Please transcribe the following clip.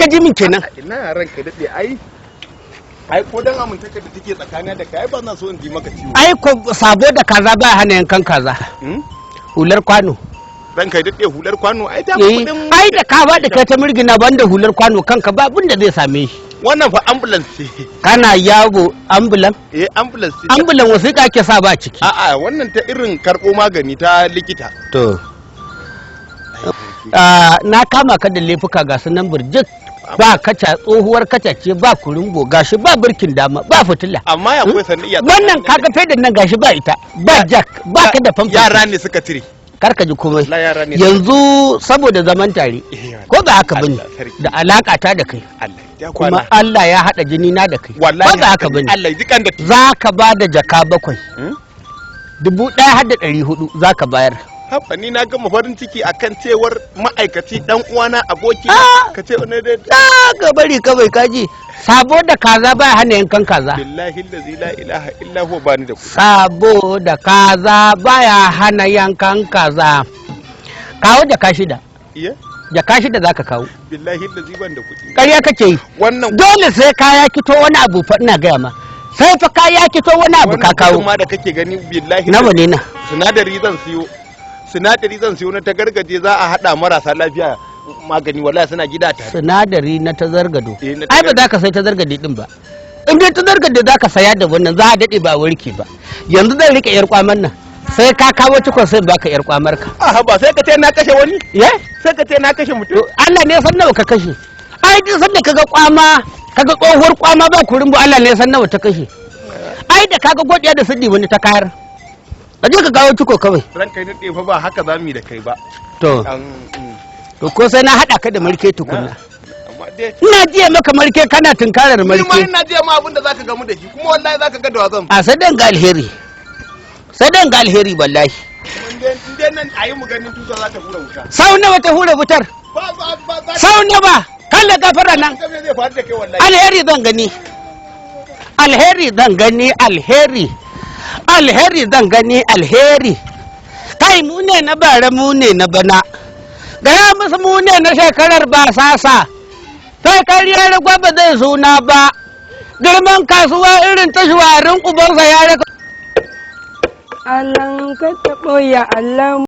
ka ji min kenan? Ina ranka dade ai ko dan amintaka da take tsakaniya da kai ba na so in ji maka ciwo. Ai ko sabo da kaza ba hana yankan kaza. Hular kwano. Ranka dade hular kwano ai ta kudin. Ai da ka ba da kai ta mirgina banda hular kwano kanka ba abin da zai same shi. Wannan fa ambulance ce. Kana yawo ambulance? Ambulance ce. Ambulance wasu ka ke sa ba ciki. A'a wannan ta irin karɓo magani ta likita. To. Na kama ka da laifuka ga su nan burjik. Ba kaca tsohuwar kaca ce ba kurungo gashi ba birkin dama ba fitila. Amma ya akwai sanayya. Wannan kaga fedin nan gashi ba ita ba jack ba ka da famfo. Yara ne suka cire. Karka ji komai. Yanzu saboda zaman tare ko ba haka bane da alaka ta da kai. Kuma Allah ya hada jini na da kai. Ba za haka bane. Za ka ba da jaka 7. 1,400 za ka bayar. Haba ni na gama farin ciki akan cewar ma'aikaci dan uwana aboki ka ce ne dai ga bari kawai kaji sabo da kaza ba hana yankan kaza billahi allazi la ilaha illa huwa bani da kuɗi sabo da kaza baya hana yankan kaza kawo jaka 6 jaka 6 zaka kawo billahi allazi ban da kuɗi ƙarya kake yi wannan dole sai kaya kito wani abu fa ina gaya ma sai fa kaya kito wani abu ka kawo wannan ma da kake gani billahi nawa ne na sinadari zan siyo na ta gargaje za a hada marasa lafiya magani wallahi suna gida tare sinadari na ta zargado ai ba za ka sai ta zargade din ba in dai ta zargade za ka saya da wannan za a dade ba warke ba yanzu zan rike yar kwaman nan sai ka kawo cikon sai baka yar kwamar ka ba sai ka ce na kashe wani sai ka ce na kashe mutum Allah ne san nawa ka kashe ai duk sanda kaga kwama kaga tsohuwar kwama ba kurin bu Allah ne san nawa ta kashe ai da kaga godiya da sidi wani ta kayar aje ka kawo ciko kawai ranka ne fa ba haka zamu yi da kai ba to ko sai na hada ka da marke tukunna ina jiya maka marke kana tunkarar marke ni ma ina jiya ma abin da zaka gamu da shi kuma wallahi zaka ga da wazan a sai dan ga alheri wallahi inde nan ayi mu ganin tuta za ta hura wuta sau nawa ta hura wutar sau nawa kalle gafara nan alheri zan gani alheri kai mu ne na bara mu ne na bana gaya musu mu ne na shekarar ba sasa sai kariyar ba zai suna ba girman kasuwa irin ta shuwarin ubansa ya rika Alan ka taɓo ya Allah